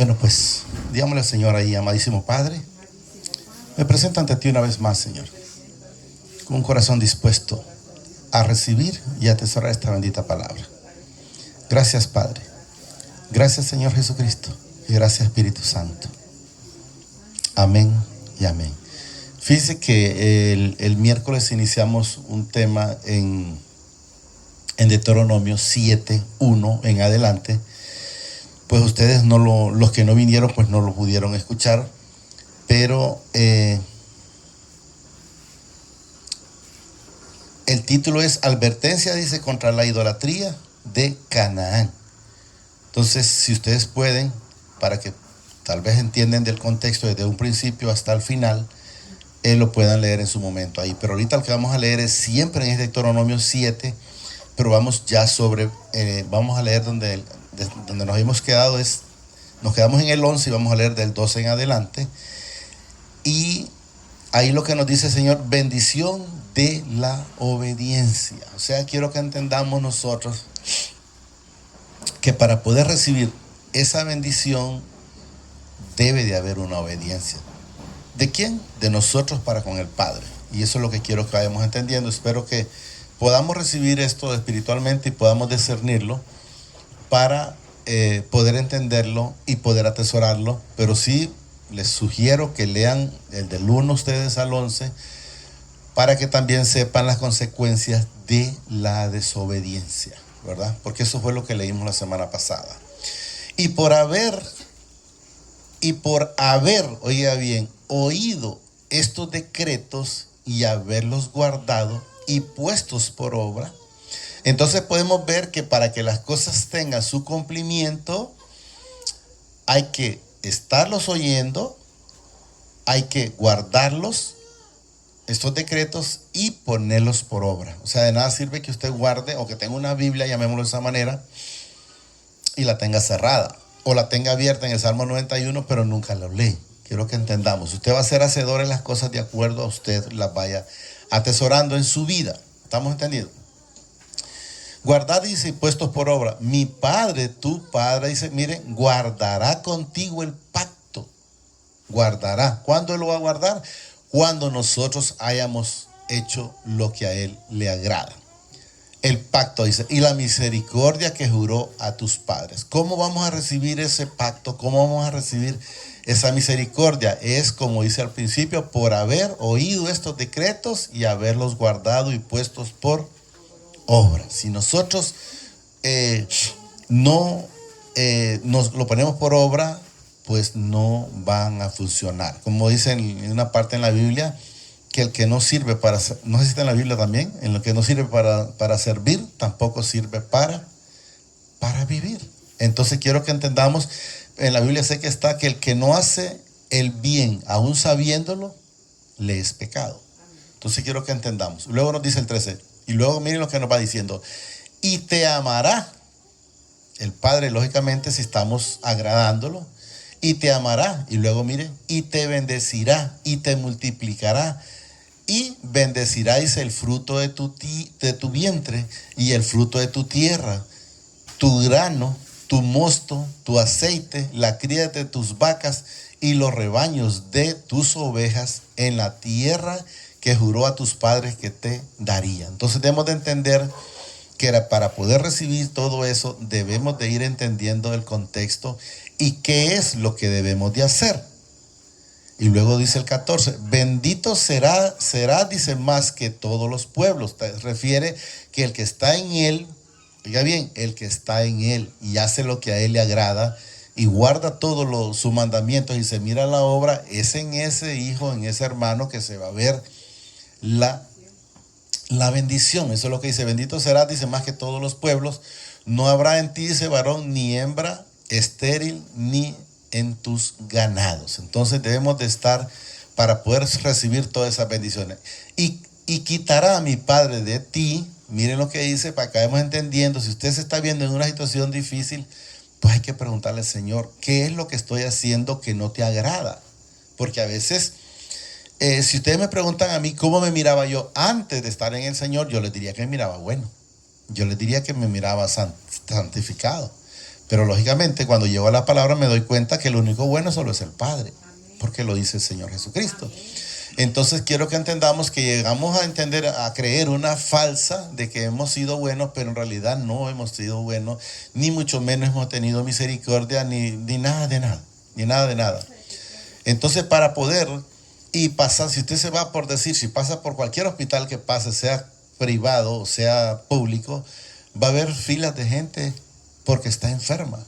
Bueno, pues, digámosle al Señor ahí, amadísimo Padre, me presento ante ti una vez más, Señor, con un corazón dispuesto a recibir y atesorar esta bendita palabra. Gracias, Padre. Gracias, Señor Jesucristo. Y gracias, Espíritu Santo. Amén y amén. Fíjense que el miércoles iniciamos un tema en Deuteronomio 7:1 en adelante. Pues ustedes los que no vinieron, pues no lo pudieron escuchar. Pero el título es Advertencia, dice, contra la idolatría de Canaán. Entonces, si ustedes pueden, para que tal vez entiendan del contexto desde un principio hasta el final, lo puedan leer en su momento ahí. Pero ahorita lo que vamos a leer es siempre en Deuteronomio 7, pero vamos ya vamos a leer donde nos hemos quedado, nos quedamos en el 11 y vamos a leer del 12 en adelante. Y ahí lo que nos dice el Señor, bendición de la obediencia. O sea, quiero que entendamos nosotros que para poder recibir esa bendición debe de haber una obediencia. ¿De quién? De nosotros para con el Padre. Y eso es lo que quiero que vayamos entendiendo. Espero que podamos recibir esto espiritualmente y podamos discernirlo para poder entenderlo y poder atesorarlo. Pero sí les sugiero que lean el del 1 ustedes al 11 para que también sepan las consecuencias de la desobediencia, ¿verdad? Porque eso fue lo que leímos la semana pasada. Y por haber, oiga bien, oído estos decretos y haberlos guardado y puestos por obra, entonces podemos ver que para que las cosas tengan su cumplimiento, hay que estarlos oyendo, hay que guardarlos, estos decretos, y ponerlos por obra. O sea, de nada sirve que usted guarde o que tenga una Biblia, llamémoslo de esa manera, y la tenga cerrada, o la tenga abierta en el Salmo 91, pero nunca la lee. Quiero que entendamos, usted va a ser hacedor en las cosas de acuerdo a usted las vaya atesorando en su vida. ¿Estamos entendiendo? Guardad, dice, puestos por obra. Mi Padre, tu Padre, dice, miren, guardará contigo el pacto. Guardará. ¿Cuándo Él lo va a guardar? Cuando nosotros hayamos hecho lo que a Él le agrada. El pacto, dice, y la misericordia que juró a tus padres. ¿Cómo vamos a recibir ese pacto? ¿Cómo vamos a recibir esa misericordia? Es, como dice al principio, por haber oído estos decretos y haberlos guardado y puestos por obra. Si nosotros no nos lo ponemos por obra, pues no van a funcionar. Como dice en una parte en la Biblia, que el que no sirve para, no sé si está en la Biblia también, en lo que no sirve para servir, tampoco sirve para vivir. Entonces quiero que entendamos, en la Biblia sé que está que el que no hace el bien, aún sabiéndolo, le es pecado. Entonces quiero que entendamos. Luego nos dice el 13, y luego miren lo que nos va diciendo, y te amará el Padre, lógicamente, si estamos agradándolo, y te amará, y luego miren, y te bendecirá, y te multiplicará, y bendecirá, dice, el fruto de tu vientre, y el fruto de tu tierra, tu grano, tu mosto, tu aceite, la cría de tus vacas, y los rebaños de tus ovejas en la tierra que juró a tus padres que te daría. Entonces debemos de entender que para poder recibir todo eso, debemos de ir entendiendo el contexto y qué es lo que debemos de hacer. Y luego dice el 14, bendito será, dice, más que todos los pueblos. Refiere que el que está en él, oiga bien, el que está en él y hace lo que a él le agrada y guarda todos sus mandamientos y se mira la obra, es en ese hijo, en ese hermano que se va a ver la bendición. Eso es lo que dice, bendito serás, dice, más que todos los pueblos. No habrá en ti, dice, varón ni hembra estéril, ni en tus ganados. Entonces debemos de estar para poder recibir todas esas bendiciones. Y quitará a mi Padre de ti. Miren lo que dice, para que vayamos entendiendo. Si usted se está viendo en una situación difícil, pues hay que preguntarle al Señor, ¿qué es lo que estoy haciendo que no te agrada? Porque a veces, si ustedes me preguntan a mí cómo me miraba yo antes de estar en el Señor, yo les diría que me miraba bueno. Yo les diría que me miraba santificado. Pero lógicamente cuando llego a la palabra me doy cuenta que el único bueno solo es el Padre, porque lo dice el Señor Jesucristo. Entonces quiero que entendamos que llegamos a entender, a creer una falsa de que hemos sido buenos, pero en realidad no hemos sido buenos, ni mucho menos hemos tenido misericordia, ni nada de nada, ni nada de nada. Entonces para poder y pasar, si usted se va por decir, si pasa por cualquier hospital que pase, sea privado o sea público, va a haber filas de gente porque está enferma.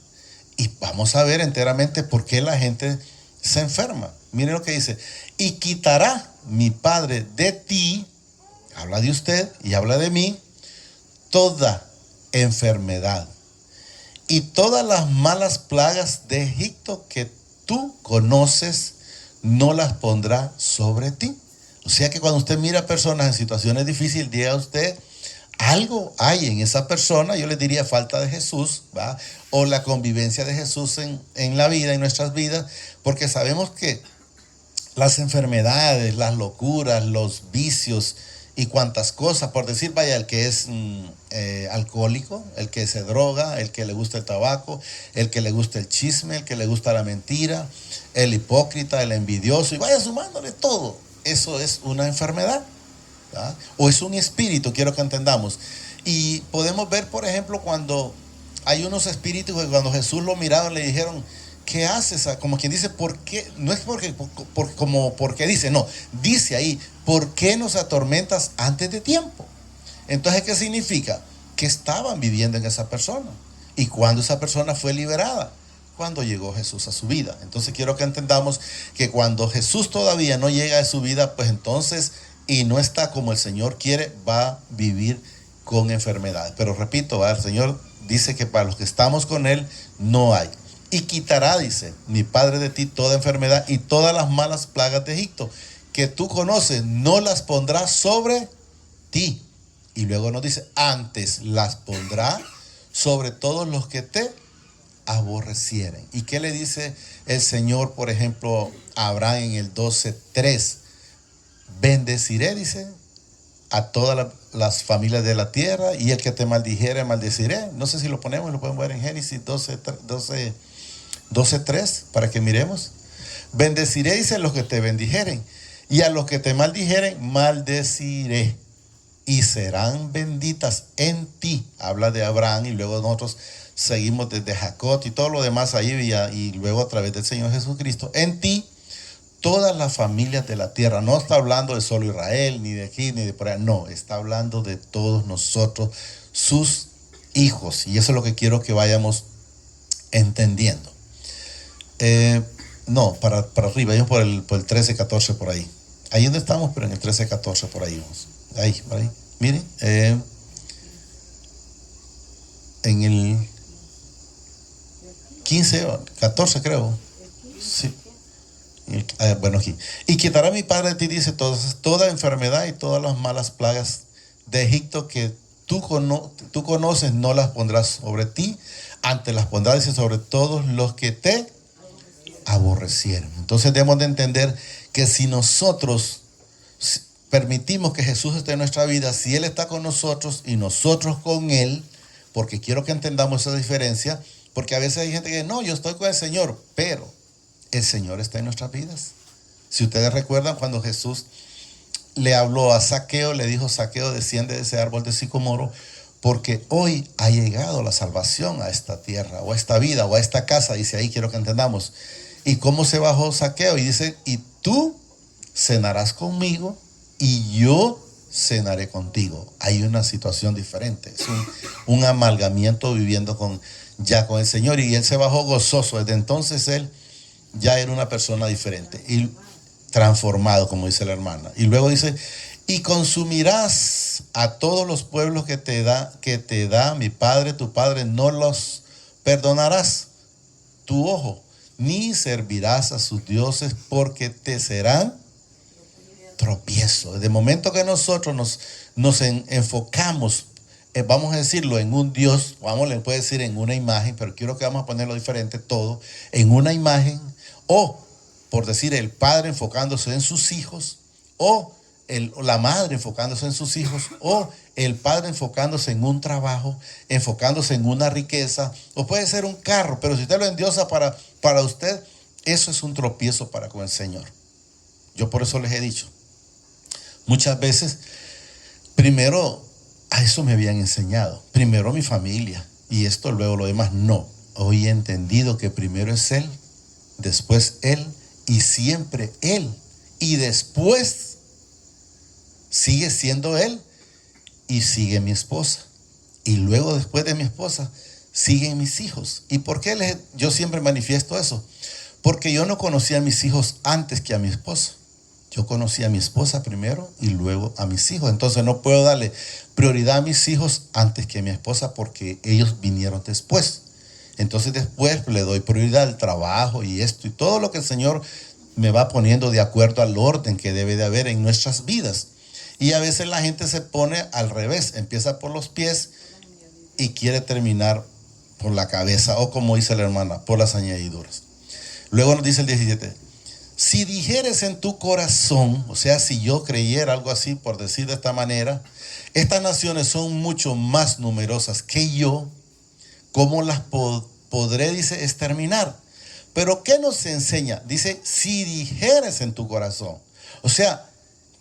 Y vamos a ver enteramente por qué la gente se enferma. Miren lo que dice: y quitará mi Padre de ti, habla de usted y habla de mí, toda enfermedad y todas las malas plagas de Egipto que tú conoces, no las pondrá sobre ti. O sea que cuando usted mira a personas en situaciones difíciles, diga usted, algo hay en esa persona, yo le diría falta de Jesús, ¿va? O la convivencia de Jesús en la vida, en nuestras vidas, porque sabemos que las enfermedades, las locuras, los vicios y cuantas cosas, por decir, vaya, el que es alcohólico, el que se droga, el que le gusta el tabaco, el que le gusta el chisme, el que le gusta la mentira, el hipócrita, el envidioso, y vaya sumándole todo. Eso es una enfermedad, ¿verdad? O es un espíritu, quiero que entendamos. Y podemos ver, por ejemplo, cuando hay unos espíritus que cuando Jesús lo miraron le dijeron, ¿qué haces? Como quien dice, ¿por qué? No es porque dice, no, dice ahí, ¿por qué nos atormentas antes de tiempo? Entonces, ¿qué significa? Que estaban viviendo en esa persona. ¿Y cuando esa persona fue liberada? Cuando llegó Jesús a su vida. Entonces quiero que entendamos que cuando Jesús todavía no llega a su vida, pues entonces, y no está como el Señor quiere, va a vivir con enfermedades. Pero repito, el Señor dice que para los que estamos con Él no hay. Y quitará, dice, mi Padre de ti toda enfermedad y todas las malas plagas de Egipto que tú conoces, no las pondrá sobre ti. Y luego nos dice, antes las pondrá sobre todos los que te aborrecieren. ¿Y qué le dice el Señor, por ejemplo, a Abraham en el 12:3? Bendeciré, dice, a todas las familias de la tierra, y el que te maldijere, maldeciré. No sé si lo ponemos, lo podemos ver en Génesis 12:3 para que miremos. Bendeciré, dice, a los que te bendijeren, y a los que te maldijeren, maldeciré, y serán benditas en ti. Habla de Abraham, y luego nosotros seguimos desde Jacob y todo lo demás ahí, y luego a través del Señor Jesucristo. En ti todas las familias de la tierra. No está hablando de solo Israel, ni de aquí, ni de por allá. No, está hablando de todos nosotros, sus hijos. Y eso es lo que quiero que vayamos entendiendo. No, para arriba, vamos por el 13-14 por ahí. Ahí donde estamos, pero en el 13-14 por ahí vamos. Ahí, por ahí. Miren, en el 15-14 creo. Sí. Bueno, aquí. Y quitará mi Padre de ti, dice, toda enfermedad y todas las malas plagas de Egipto que tú conoces, no las pondrás sobre ti, antes las pondrás, dice, sobre todos los que te aborrecieron. Entonces debemos de entender que si nosotros permitimos que Jesús esté en nuestra vida, si Él está con nosotros y nosotros con Él, porque quiero que entendamos esa diferencia, porque a veces hay gente que dice, no, yo estoy con el Señor, pero el Señor está en nuestras vidas. Si ustedes recuerdan cuando Jesús le habló a Zaqueo, le dijo, Zaqueo, desciende de ese árbol de sicómoro, porque hoy ha llegado la salvación a esta tierra, o a esta vida, o a esta casa, dice ahí, quiero que entendamos. ¿Y cómo se bajó Zaqueo? Y dice, y tú cenarás conmigo, y yo cenaré contigo. Hay una situación diferente, es un amalgamiento viviendo ya con el Señor, y él se bajó gozoso. Desde entonces él ya era una persona diferente y transformado, como dice la hermana. Y luego dice, y consumirás a todos los pueblos que te da mi Padre, tu Padre, no los perdonarás tu ojo, ni servirás a sus dioses, porque te serán tropiezo. Desde el momento que nosotros nos enfocamos, vamos a decirlo, en un Dios, le puede decir en una imagen, pero quiero que vamos a ponerlo diferente todo, en una imagen, o por decir el padre enfocándose en sus hijos, o la madre enfocándose en sus hijos, o el padre enfocándose en un trabajo, enfocándose en una riqueza, o puede ser un carro, pero si usted lo endiosa para usted, eso es un tropiezo para con el Señor. Yo por eso les he dicho, muchas veces, primero, a eso me habían enseñado, primero mi familia, y esto luego lo demás, no. Hoy he entendido que primero es Él, después Él, y siempre Él, y después sigue siendo Él, y sigue mi esposa, y luego después de mi esposa, siguen mis hijos. ¿Y por qué yo siempre manifiesto eso? Porque yo no conocía a mis hijos antes que a mi esposa. Yo conocí a mi esposa primero y luego a mis hijos. Entonces no puedo darle prioridad a mis hijos antes que a mi esposa porque ellos vinieron después. Entonces después le doy prioridad al trabajo y esto y todo lo que el Señor me va poniendo de acuerdo al orden que debe de haber en nuestras vidas. Y a veces la gente se pone al revés, empieza por los pies y quiere terminar por la cabeza, o como dice la hermana, por las añadiduras. Luego nos dice el 17, si dijeres en tu corazón, o sea, si yo creyera algo así, por decir de esta manera, estas naciones son mucho más numerosas que yo, ¿cómo las podré, dice, exterminar? Pero ¿qué nos enseña? Dice, si dijeres en tu corazón. O sea,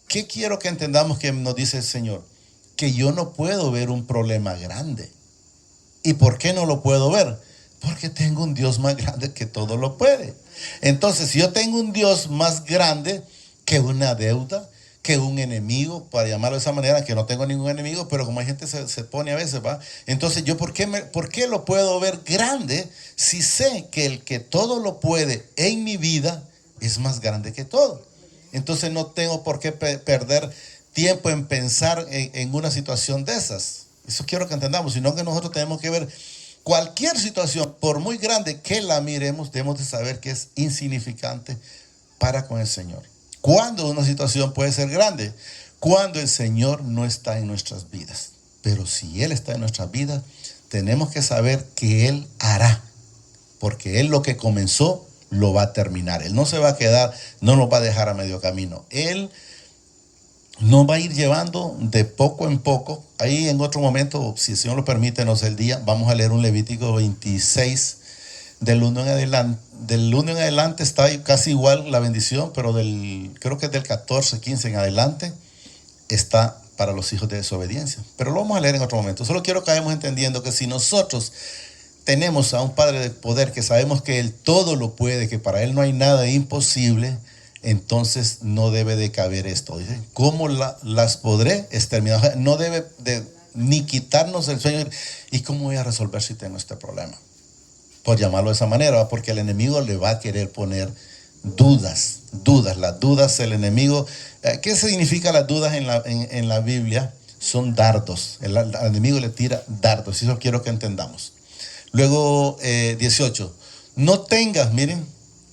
¿qué quiero que entendamos que nos dice el Señor? Que yo no puedo ver un problema grande. ¿Y por qué no lo puedo ver? Porque tengo un Dios más grande que todo lo puede. Entonces, si yo tengo un Dios más grande que una deuda, que un enemigo, para llamarlo de esa manera, que no tengo ningún enemigo, pero como hay gente se pone a veces, ¿va? Entonces, ¿yo por qué lo puedo ver grande si sé que el que todo lo puede en mi vida es más grande que todo? Entonces, no tengo por qué perder tiempo en pensar en una situación de esas. Eso quiero que entendamos, sino que nosotros tenemos que ver cualquier situación, por muy grande que la miremos, debemos de saber que es insignificante para con el Señor. ¿Cuándo una situación puede ser grande? Cuando el Señor no está en nuestras vidas. Pero si Él está en nuestras vidas, tenemos que saber que Él hará. Porque Él lo que comenzó, lo va a terminar. Él no se va a quedar, no nos va a dejar a medio camino. Él nos va a ir llevando de poco en poco. Ahí en otro momento, si el Señor lo permite, no sé el día, vamos a leer un Levítico 26, del 1 en adelante está casi igual la bendición, pero creo que es del 14, 15 en adelante, está para los hijos de desobediencia. Pero lo vamos a leer en otro momento. Solo quiero que vayamos entendiendo que si nosotros tenemos a un Padre de poder, que sabemos que Él todo lo puede, que para Él no hay nada imposible, entonces no debe de caber esto. ¿Dice? ¿Cómo las podré exterminar? No debe de ni quitarnos el sueño. ¿Y cómo voy a resolver si tengo este problema? Por llamarlo de esa manera, porque el enemigo le va a querer poner dudas. Las dudas, el enemigo. ¿Qué significa las dudas en la Biblia? Son dardos. El enemigo le tira dardos. Eso quiero que entendamos. Luego 18. No tengas, miren,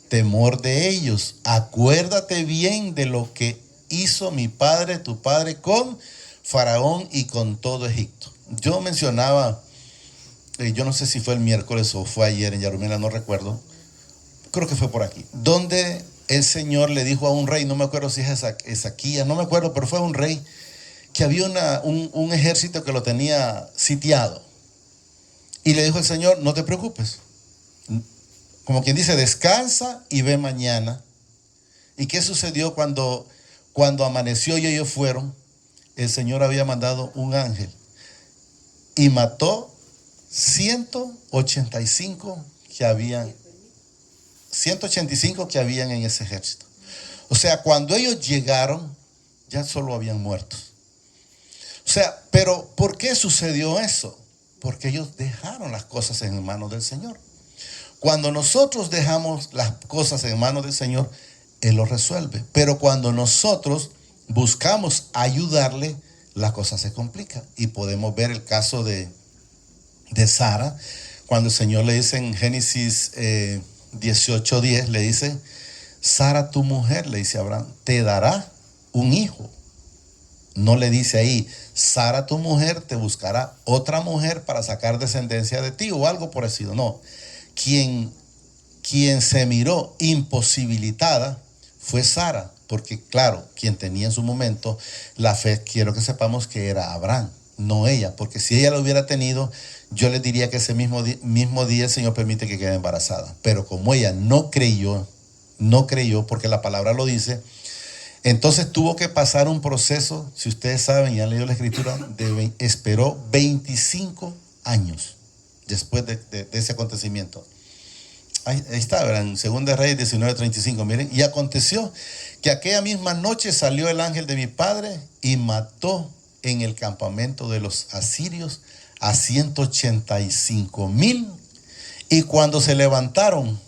temor de ellos. Acuérdate bien de lo que hizo mi padre, tu padre, con Faraón y con todo Egipto. Yo mencionaba, yo no sé si fue el miércoles o fue ayer en Yarumela, no recuerdo. Creo que fue por aquí. Donde el Señor le dijo a un rey, no me acuerdo si es Ezequías, no me acuerdo, pero fue un rey que había un ejército que lo tenía sitiado. Y le dijo el Señor, no te preocupes. Como quien dice, descansa y ve mañana. ¿Y qué sucedió cuando amaneció y ellos fueron? El Señor había mandado un ángel y mató 185 que habían en ese ejército. O sea, cuando ellos llegaron, ya solo habían muertos. O sea, pero ¿por qué sucedió eso? Porque ellos dejaron las cosas en manos del Señor. Cuando nosotros dejamos las cosas en manos del Señor, Él lo resuelve. Pero cuando nosotros buscamos ayudarle, la cosa se complica. Y podemos ver el caso de Sara, cuando el Señor le dice en Génesis 18:10, le dice, Sara tu mujer, le dice a Abraham, te dará un hijo. No le dice ahí, Sara tu mujer te buscará otra mujer para sacar descendencia de ti o algo por decirlo. No, quien se miró imposibilitada fue Sara, porque claro, quien tenía en su momento la fe, quiero que sepamos que era Abraham. no ella, porque si ella lo hubiera tenido, yo les diría que ese mismo día el Señor permite que quede embarazada. Pero como ella no creyó, porque la palabra lo dice, entonces tuvo que pasar un proceso, si ustedes saben, ya han leído la escritura, esperó 25 años después de ese acontecimiento. Ahí está, ¿verdad? En 2 Reyes 19:35, miren. Y aconteció que aquella misma noche salió el ángel de mi padre y mató en el campamento de los asirios a 185,000. Y cuando se levantaron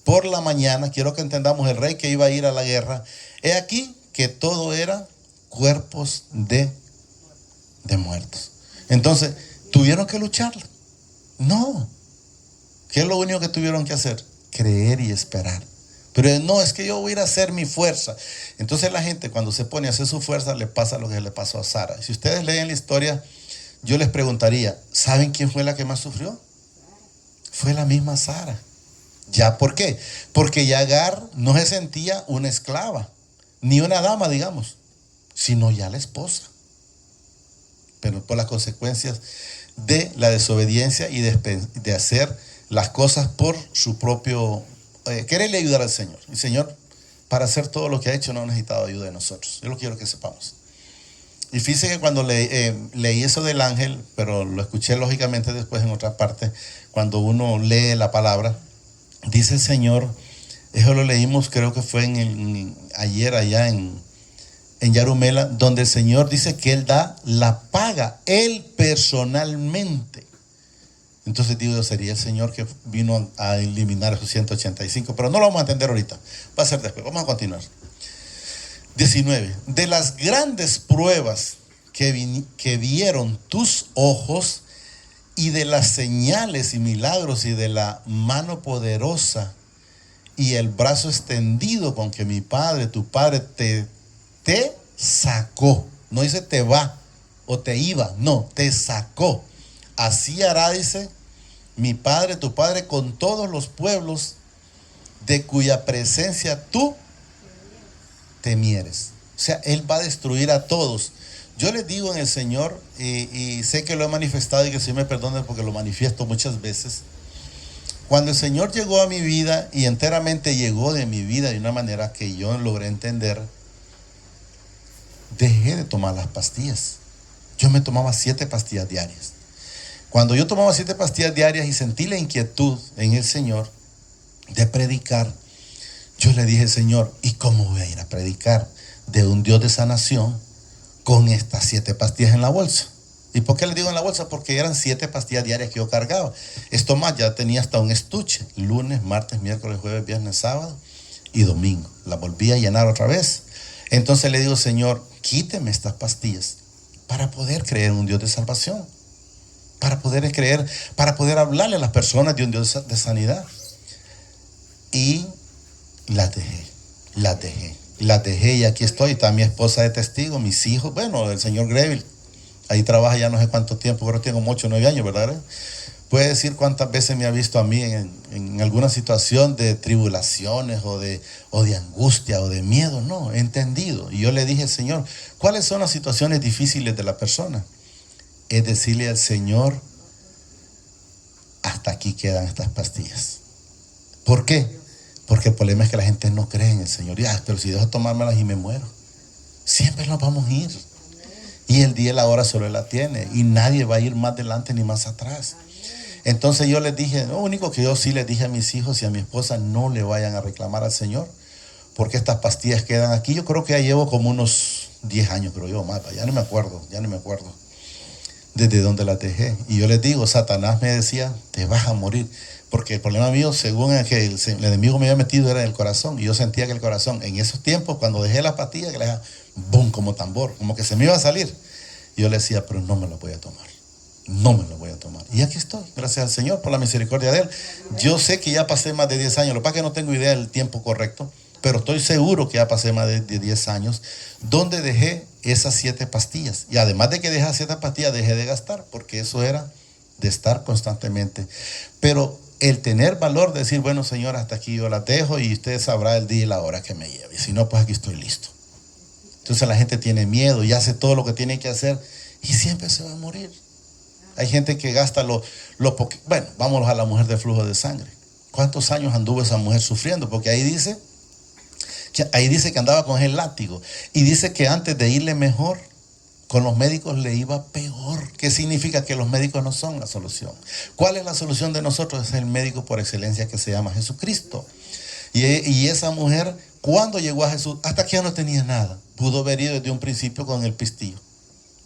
por la mañana, quiero que entendamos, el rey que iba a ir a la guerra, he aquí que todo era cuerpos de muertos. Entonces, ¿tuvieron que luchar? No. ¿Qué es lo único que tuvieron que hacer? Creer y esperar. Pero no, es que yo voy a ir a hacer mi fuerza. Entonces la gente cuando se pone a hacer su fuerza le pasa lo que le pasó a Sara. Si ustedes leen la historia, yo les preguntaría, ¿saben quién fue la que más sufrió? Fue la misma Sara. ¿Ya por qué? Porque ya Agar no se sentía una esclava, ni una dama, digamos, sino ya la esposa. Pero por las consecuencias de la desobediencia y de hacer las cosas por su propio quererle ayudar al Señor. Y Señor, para hacer todo lo que ha hecho, no ha necesitado ayuda de nosotros. Yo lo quiero que sepamos. Y fíjense que cuando leí eso del ángel, pero lo escuché lógicamente después en otra parte, cuando uno lee la palabra, dice el Señor, eso lo leímos, creo que fue ayer allá en Yarumela, donde el Señor dice que Él da la paga, Él personalmente. Entonces digo, sería el Señor que vino a eliminar esos 185, pero no lo vamos a entender ahorita, va a ser después. Vamos a continuar. 19. De las grandes pruebas que vieron tus ojos y de las señales y milagros y de la mano poderosa y el brazo extendido con que mi padre, tu padre, te sacó. No dice te va o te iba, no, te sacó. Así hará, dice, mi padre, tu padre, con todos los pueblos de cuya presencia tú temieres. O sea, Él va a destruir a todos. Yo les digo en el Señor, y sé que lo he manifestado y que el Señor me perdone porque lo manifiesto muchas veces. Cuando el Señor llegó a mi vida y enteramente llegó de mi vida de una manera que yo logré entender, dejé de tomar las pastillas. Yo me tomaba 7 pastillas diarias. Cuando yo tomaba 7 pastillas diarias y sentí la inquietud en el Señor de predicar, yo le dije, Señor, ¿y cómo voy a ir a predicar de un Dios de sanación con estas 7 pastillas en la bolsa? ¿Y por qué le digo en la bolsa? Porque eran 7 pastillas diarias que yo cargaba. Esto más, ya tenía hasta un estuche, lunes, martes, miércoles, jueves, viernes, sábado y domingo. La volví a llenar otra vez. Entonces le digo, Señor, quíteme estas pastillas para poder creer en un Dios de salvación, para poder creer, para poder hablarle a las personas de un Dios de sanidad. Y las dejé y aquí estoy. Está mi esposa de testigo, mis hijos, bueno, el señor Greville, ahí trabaja ya no sé cuánto tiempo, pero tengo 8 o 9 años, ¿verdad? Puede decir cuántas veces me ha visto a mí en alguna situación de tribulaciones o de angustia o de miedo. No, he entendido. Y yo le dije, Señor, ¿cuáles son las situaciones difíciles de la persona? Es decirle al Señor, hasta aquí quedan estas pastillas. ¿Por qué? Porque el problema es que la gente no cree en el Señor. Ya, pero si dejo tomármelas y me muero, siempre nos vamos a ir. Y el día y la hora solo Él la tiene. Y nadie va a ir más adelante ni más atrás. Entonces yo les dije, lo único que yo sí les dije a mis hijos y a mi esposa, no le vayan a reclamar al Señor, porque estas pastillas quedan aquí. Yo creo que ya llevo como unos 10 años, creo yo, más, ya no me acuerdo desde dónde las dejé. Y yo les digo, Satanás me decía, te vas a morir. Porque el problema mío, según el que el enemigo me había metido, era en el corazón. Y yo sentía que el corazón, en esos tiempos, cuando dejé la pastilla, que le dejaba, boom, como tambor, como que se me iba a salir. Y yo le decía, pero no me lo voy a tomar. No me lo voy a tomar. Y aquí estoy, gracias al Señor por la misericordia de Él. Yo sé que ya pasé más de 10 años. Lo que pasa es que no tengo idea del tiempo correcto, pero estoy seguro que ya pasé más de 10 años donde dejé esas 7 pastillas. Y además de que dejé esas 7 pastillas, dejé de gastar, porque eso era de estar constantemente. Pero el tener valor de decir, bueno, Señor, hasta aquí yo la dejo y usted sabrá el día y la hora que me lleve. Y si no, pues aquí estoy listo. Entonces la gente tiene miedo y hace todo lo que tiene que hacer y siempre se va a morir. Hay gente que gasta bueno, vámonos a la mujer de flujo de sangre. ¿Cuántos años anduvo esa mujer sufriendo? Porque ahí dice que andaba con el látigo. Y dice que antes de irle mejor, con los médicos le iba peor. ¿Qué significa? Que los médicos no son la solución. ¿Cuál es la solución de nosotros? Es el médico por excelencia que se llama Jesucristo. Y esa mujer, cuando llegó a Jesús, hasta que ya no tenía nada, pudo haber ido desde un principio con el pistillo.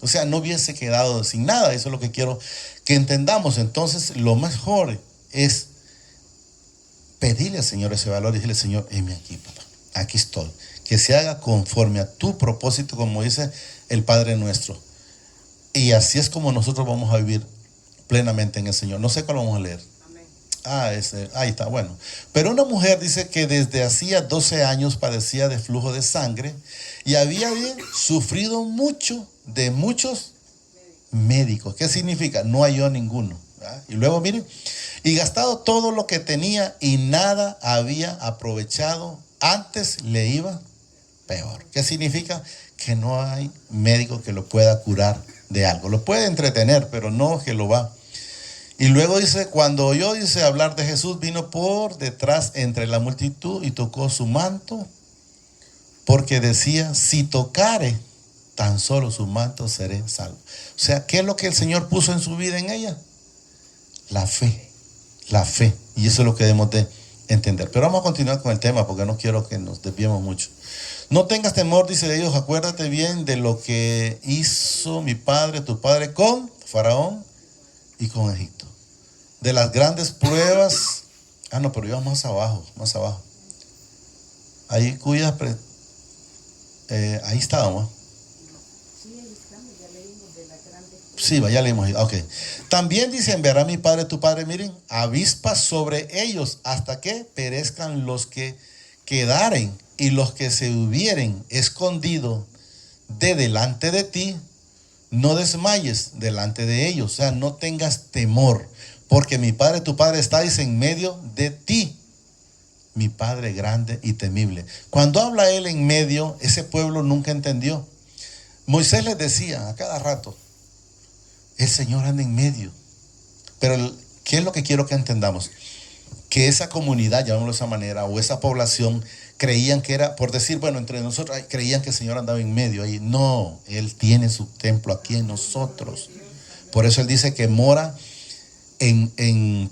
O sea, no hubiese quedado sin nada. Eso es lo que quiero que entendamos. Entonces, lo mejor es pedirle al Señor ese valor y decirle: Señor, heme aquí, papá, aquí estoy. Que se haga conforme a tu propósito, como dice el Padre nuestro. Y así es como nosotros vamos a vivir plenamente en el Señor. No sé cuál vamos a leer. Ahí está, bueno. Pero una mujer dice que desde hacía 12 años padecía de flujo de sangre y había sufrido mucho de muchos médicos. ¿Qué significa? No halló ninguno. ¿Verdad? Y luego miren, y gastado todo lo que tenía y nada había aprovechado, antes le iba peor. ¿Qué significa? Que no hay médico que lo pueda curar de algo. Lo puede entretener, pero no que lo va. Y luego dice, cuando oyó, dice, hablar de Jesús, vino por detrás entre la multitud y tocó su manto, porque decía: si tocare tan solo su manto, seré salvo. O sea, ¿qué es lo que el Señor puso en su vida en ella? La fe. La fe. Y eso es lo que debemos de entender. Pero vamos a continuar con el tema, porque no quiero que nos desviemos mucho. No tengas temor, dice de ellos, acuérdate bien de lo que hizo mi padre, tu padre, con Faraón y con Egipto. De las grandes pruebas. No, pero íbamos más abajo. Ahí ahí estábamos. Sí, ya leímos. Ok. También dice: enviará mi padre, tu padre, miren, avispas sobre ellos hasta que perezcan los que quedaren, y los que se hubieren escondido de delante de ti, no desmayes delante de ellos. O sea, no tengas temor, porque mi padre, tu padre, está, dice, en medio de ti, mi Padre grande y temible. Cuando habla él en medio, ese pueblo nunca entendió. Moisés les decía a cada rato: el Señor anda en medio. Pero ¿qué es lo que quiero que entendamos? Que esa comunidad, llamémoslo de esa manera, o esa población, creían que era, por decir, bueno, entre nosotros, creían que el Señor andaba en medio ahí. No, Él tiene su templo aquí en nosotros. Por eso Él dice que mora en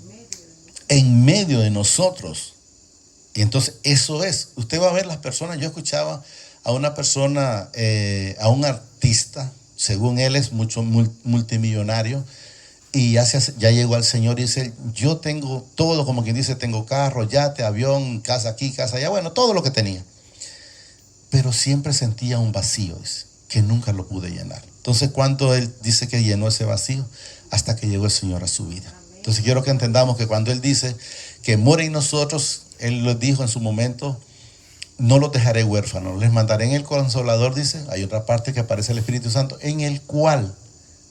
medio de nosotros. Y entonces eso es. Usted va a ver las personas. Yo escuchaba a una persona, a un artista, según él es mucho multimillonario, y ya llegó al Señor y dice: yo tengo todo, como quien dice, tengo carro, yate, avión, casa aquí, casa allá, bueno, todo lo que tenía. Pero siempre sentía un vacío, dice, que nunca lo pude llenar. Entonces, ¿cuánto él dice que llenó ese vacío? Hasta que llegó el Señor a su vida. Entonces, quiero que entendamos que cuando él dice que mora en nosotros, él lo dijo en su momento: no los dejaré huérfanos, les mandaré en el Consolador, dice. Hay otra parte que aparece el Espíritu Santo, en el cual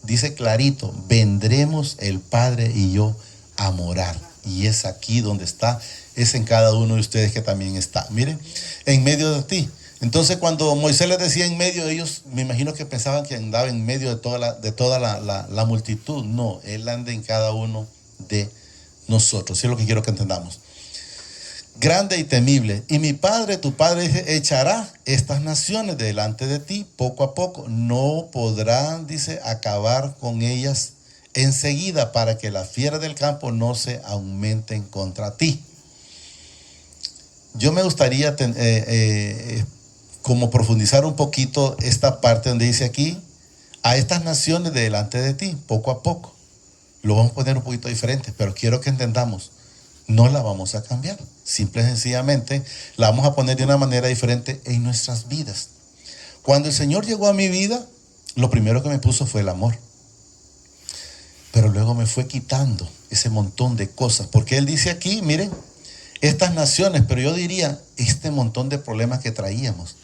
dice clarito: vendremos el Padre y yo a morar. Y es aquí donde está, es en cada uno de ustedes que también está. Miren, en medio de ti. Entonces, cuando Moisés les decía en medio, ellos me imagino que pensaban que andaba en medio de toda la multitud. No, Él anda en cada uno de nosotros. Eso es lo que quiero que entendamos. Grande y temible. Y mi Padre, tu Padre, echará estas naciones delante de ti poco a poco. No podrán, dice, acabar con ellas enseguida, para que las fieras del campo no se aumenten contra ti. Yo me gustaría como profundizar un poquito esta parte donde dice aquí: a estas naciones delante de ti poco a poco. Lo vamos a poner un poquito diferente, pero quiero que entendamos: no la vamos a cambiar. Simple y sencillamente la vamos a poner de una manera diferente en nuestras vidas. Cuando el Señor llegó a mi vida, lo primero que me puso fue el amor. Pero luego me fue quitando ese montón de cosas. Porque Él dice aquí, miren, estas naciones, pero yo diría este montón de problemas que traíamos.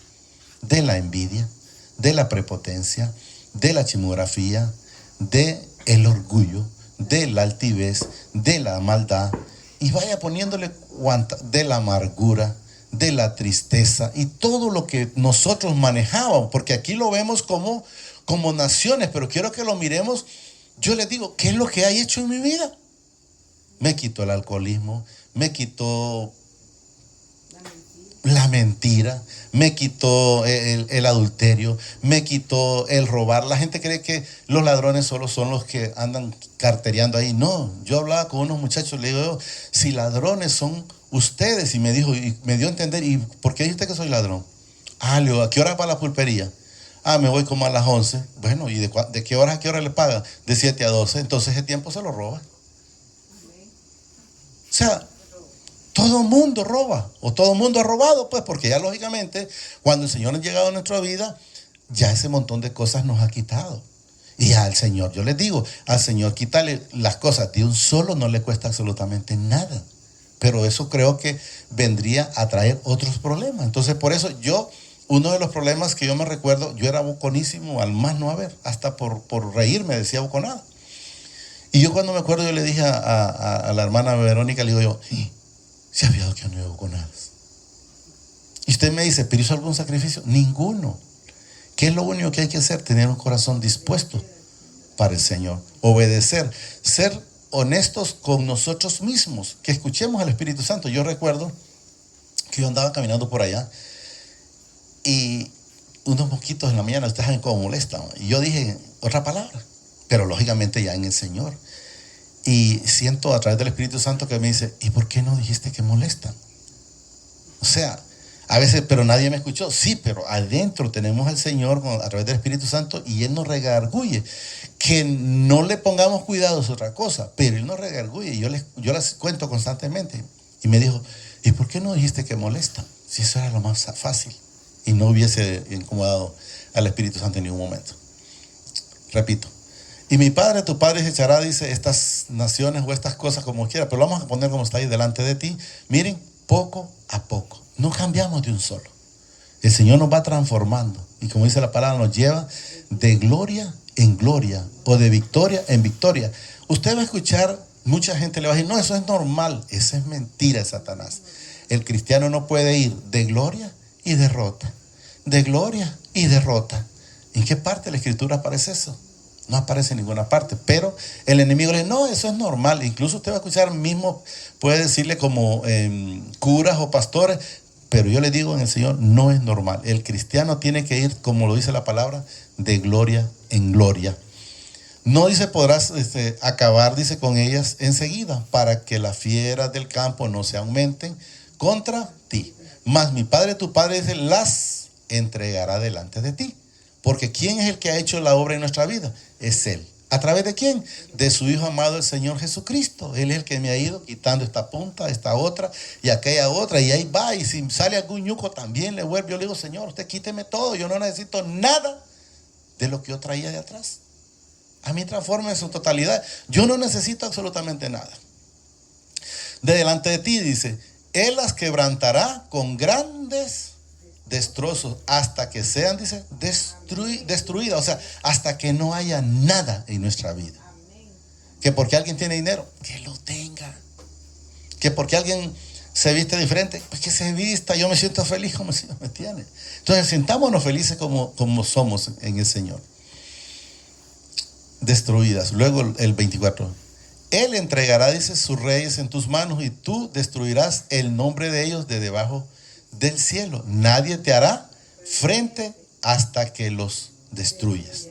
De la envidia, de la prepotencia, de la chimografía, de el orgullo, de la altivez, de la maldad. Y vaya poniéndole de la amargura, de la tristeza y todo lo que nosotros manejábamos, porque aquí lo vemos como como naciones, pero quiero que lo miremos. Yo les digo, ¿qué es lo que hay hecho en mi vida? Me quitó el alcoholismo, me quitó la mentira, me quitó el adulterio, me quitó el robar. La gente cree que los ladrones solo son los que andan cartereando ahí. No, yo hablaba con unos muchachos, le digo, si ladrones son ustedes, y me dijo, y me dio a entender, ¿y por qué dice usted que soy ladrón? Le digo, ¿a qué hora va la pulpería? Me voy como a las 11. Bueno, ¿y de qué hora a qué hora le paga? De 7 a 12. Entonces ese tiempo se lo roba. O sea, todo mundo roba, o todo mundo ha robado, pues, porque ya lógicamente, cuando el Señor ha llegado a nuestra vida, ya ese montón de cosas nos ha quitado. Y al Señor, yo les digo, al Señor quitarle las cosas de un solo no le cuesta absolutamente nada. Pero eso creo que vendría a traer otros problemas. Entonces, por eso uno de los problemas que yo me recuerdo, yo era boconísimo al más no haber, hasta por reírme decía boconada. Y yo cuando me acuerdo, yo le dije a la hermana Verónica, le digo yo, ¿se ha fijado que yo no hago boconadas? Y usted me dice, ¿pero hizo algún sacrificio? Ninguno. ¿Qué es lo único que hay que hacer? Tener un corazón dispuesto para el Señor, obedecer, ser honestos con nosotros mismos, que escuchemos al Espíritu Santo. Yo recuerdo que yo andaba caminando por allá y unos mosquitos en la mañana, ustedes saben cómo molestan, y yo dije otra palabra, pero lógicamente ya en el Señor, y siento a través del Espíritu Santo que me dice, ¿y por qué no dijiste que molestan? O sea, a veces, pero nadie me escuchó. Sí, pero adentro tenemos al Señor a través del Espíritu Santo y Él nos redarguye. Que no le pongamos cuidado es otra cosa, pero Él nos redarguye. Yo les cuento constantemente. Y me dijo, ¿y por qué no dijiste que molestan? Si eso era lo más fácil y no hubiese incomodado al Espíritu Santo en ningún momento. Repito. Y mi Padre, tu Padre se echará, dice, estas naciones o estas cosas como quiera, pero lo vamos a poner como está ahí delante de ti. Miren, poco a poco. No cambiamos de un solo. El Señor nos va transformando. Y como dice la palabra, nos lleva de gloria en gloria o de victoria en victoria. Usted va a escuchar, mucha gente le va a decir, no, eso es normal. Esa es mentira, Satanás. El cristiano no puede ir de gloria y derrota. De gloria y derrota. ¿En qué parte de la Escritura aparece eso? No aparece en ninguna parte, pero el enemigo le dice, no, eso es normal. Incluso usted va a escuchar mismo, puede decirle como curas o pastores, pero yo le digo en el Señor, no es normal. El cristiano tiene que ir, como lo dice la palabra, de gloria en gloria. No dice, podrás acabar, dice, con ellas enseguida, para que las fieras del campo no se aumenten contra ti. Mas mi Padre, tu Padre, dice, las entregará delante de ti. Porque ¿quién es el que ha hecho la obra en nuestra vida? Es Él. ¿A través de quién? De su Hijo amado, el Señor Jesucristo. Él es el que me ha ido quitando esta punta, esta otra y aquella otra. Y ahí va. Y si sale algún ñuco también le vuelve. Yo le digo, Señor, usted quíteme todo. Yo no necesito nada de lo que yo traía de atrás. A mí transforma en su totalidad. Yo no necesito absolutamente nada. De delante de ti, dice, Él las quebrantará con grandes destrozos hasta que sean, dice, destruidas, o sea, hasta que no haya nada en nuestra vida. Que porque alguien tiene dinero, que lo tenga. Que porque alguien se viste diferente, pues que se vista. Yo me siento feliz como el Señor me tiene. Entonces, sintámonos felices como somos en el Señor. Destruidas. Luego el 24. Él entregará, dice, sus reyes en tus manos y tú destruirás el nombre de ellos de debajo del cielo. Nadie te hará frente hasta que los destruyas.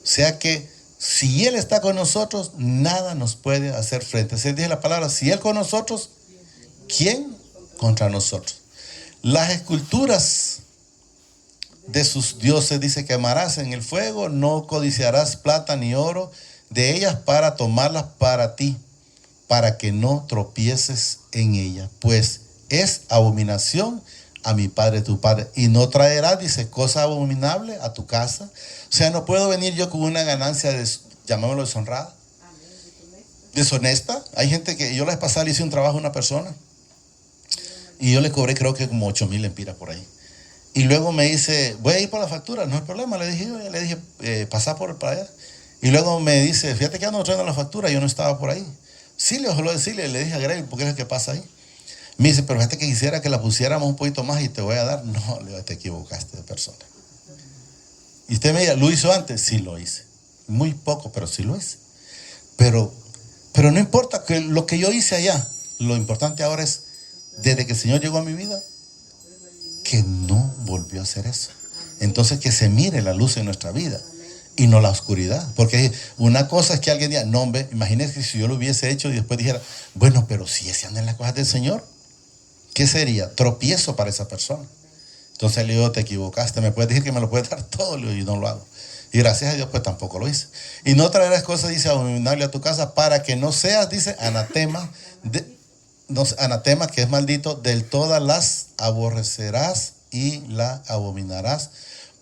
O sea que si Él está con nosotros, nada nos puede hacer frente. Así dice la palabra, si Él con nosotros, ¿quién contra nosotros? Las esculturas de sus dioses, dice, que amarás en el fuego, no codiciarás plata ni oro de ellas para tomarlas para ti, para que no tropieces en ellas, pues es abominación a mi Padre tu Padre, y no traerás, dice, cosa abominable a tu casa. O sea, no puedo venir yo con una ganancia llamémoslo deshonrada, deshonesta. Hay gente que yo la vez pasada le hice un trabajo a una persona y yo le cobré creo que como 8,000 lempiras por ahí. Y luego me dice, voy a ir por la factura, no hay problema. Le dije, pasá para allá. Y luego me dice, fíjate que ando trayendo la factura, yo no estaba por ahí. Sí, le ojalá decirle, le dije a Greg, porque es el que pasa ahí. Me dice, pero fíjate que quisiera que la pusiéramos un poquito más y te voy a dar. No, le digo, te equivocaste de persona. Y usted me diga, ¿lo hizo antes? Sí lo hice. Muy poco, pero sí lo hice. Pero no importa que lo que yo hice allá. Lo importante ahora es, desde que el Señor llegó a mi vida, que no volvió a hacer eso. Entonces que se mire la luz en nuestra vida y no la oscuridad. Porque una cosa es que alguien diga, no hombre, imagínese que si yo lo hubiese hecho y después dijera, bueno, pero si ese anda en las cosas del Señor, ¿qué sería? Tropiezo para esa persona. Entonces le digo, te equivocaste, me puedes decir que me lo puedes dar todo, y no lo hago. Y gracias a Dios pues tampoco lo hice. Y no traerás cosas, dice, abominable a tu casa, para que no seas, dice, anatema, anatema, que es maldito, del todas las aborrecerás y la abominarás,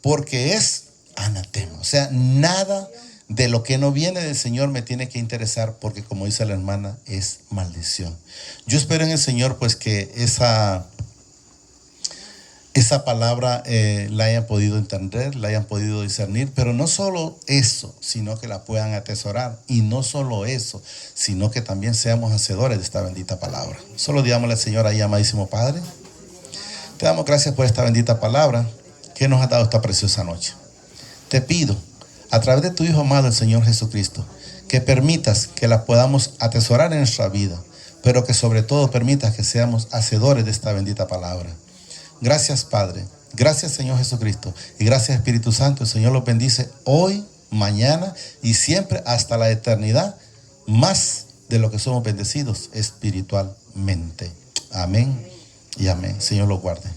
porque es anatema. O sea, nada de lo que no viene del Señor me tiene que interesar, porque como dice la hermana, es maldición. Yo espero en el Señor pues que esa palabra la hayan podido entender, la hayan podido discernir, pero no solo eso, sino que la puedan atesorar. Y no solo eso, sino que también seamos hacedores de esta bendita palabra. Solo digámosle al Señor ahí, amadísimo Padre, te damos gracias por esta bendita palabra que nos ha dado esta preciosa noche. Te pido, a través de tu Hijo amado, el Señor Jesucristo, que permitas que la podamos atesorar en nuestra vida, pero que sobre todo permitas que seamos hacedores de esta bendita palabra. Gracias, Padre. Gracias, Señor Jesucristo. Y gracias, Espíritu Santo. El Señor los bendice hoy, mañana y siempre hasta la eternidad, más de lo que somos bendecidos espiritualmente. Amén y amén. Señor los guarde.